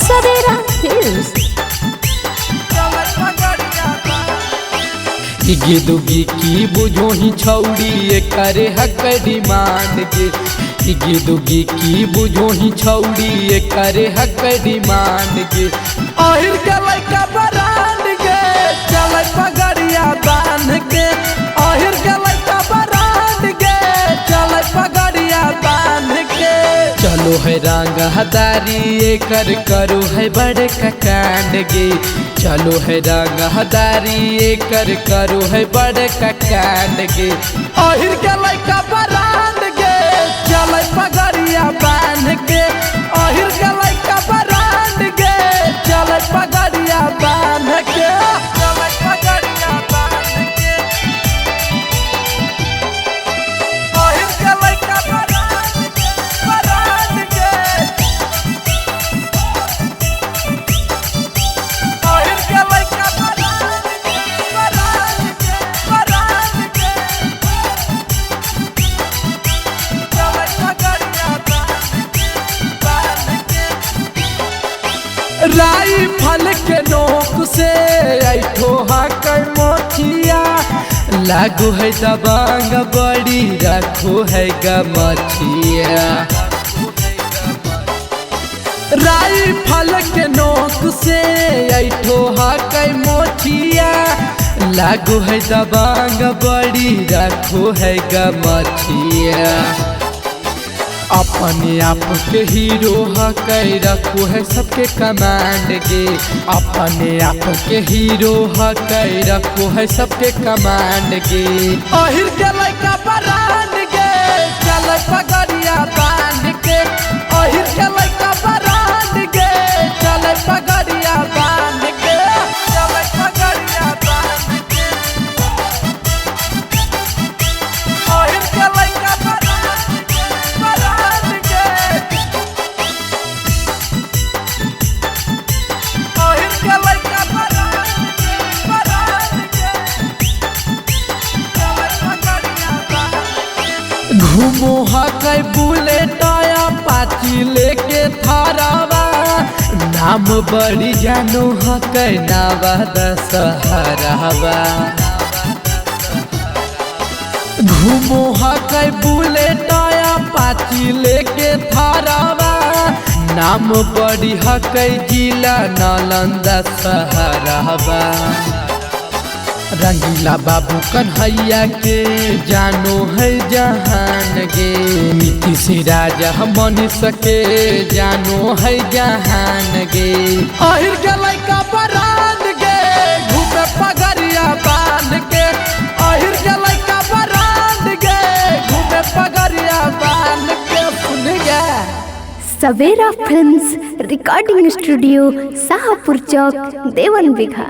सवेरा फिल्म्स। इगे दुगी की बुझो ही छौड़ी करे हक डिमांड के। इगे दुगी की बुझो ही छौड़ी करे हक डिमांड के। आहिर के लइका बरांड के चले पगड़िया बांध के। आहिर के लइका बरांड के चले पगड़िया बांध के। चलो है रंग हदारी कर करो है बड़े कांड गे। चलो है रंग हदारी कर करो है बड़े कांड गे। आहिर के लइका बरांड के चले पगड़िया बांध के। आहिर के लइका बरांड के चले पगड़िया बांध के। चले पगड़िया बांध के। आहिर के लइका बरांड के बरांड के। आहिर के लइका बरांड के बरांड के बरांड के। चले पगड़िया बांध के बांध के। राई फल के नोक से ऐठो हाकर मोचिया। लागू है दबांग बड़ी रखो है गमछिया। राई फल के नोक से ऐठो हाकर मोचिया। लागू है दबांग बड़ी रखो है गमछिया। अपने आप के हीरो हकै रखो है सबके कमांड गे। अपने आप के हीरो हकै रखो है सबके कमांड गे। आहिर के लइका बरांड गे चले पगड़िया बांध के। आहिर के लइका बरांड गे चले पगड़िया बांध के। चले पगड़िया बांध के। आहिर के लइका बरांड के बरांड के। आहिर के लइका बरांड के बरांड के। चले पगड़िया बांध के। घूमो हकै बुलेट या पाची लेके थारावा। नाम बड़ी जानो हकै नावाद सहरावा। घूमो हकै बुलेट या पाची लेके थारावा। नाम बड़ी हकै जिला नालंदा सहरावा। रंगीला बाबू कन्हैया के जानो है जहान गे। नीति से राजा मन सके जानो है जहान गे। आहिर के लइका बरांड गे घूमे पगड़िया बांध के। आहिर के लइका बरांड गे घूमे पगड़िया बांध के। सुन गया सवेरा फिल्म्स रिकॉर्डिंग स्टूडियो शाहपुर चौक देवन बिघा।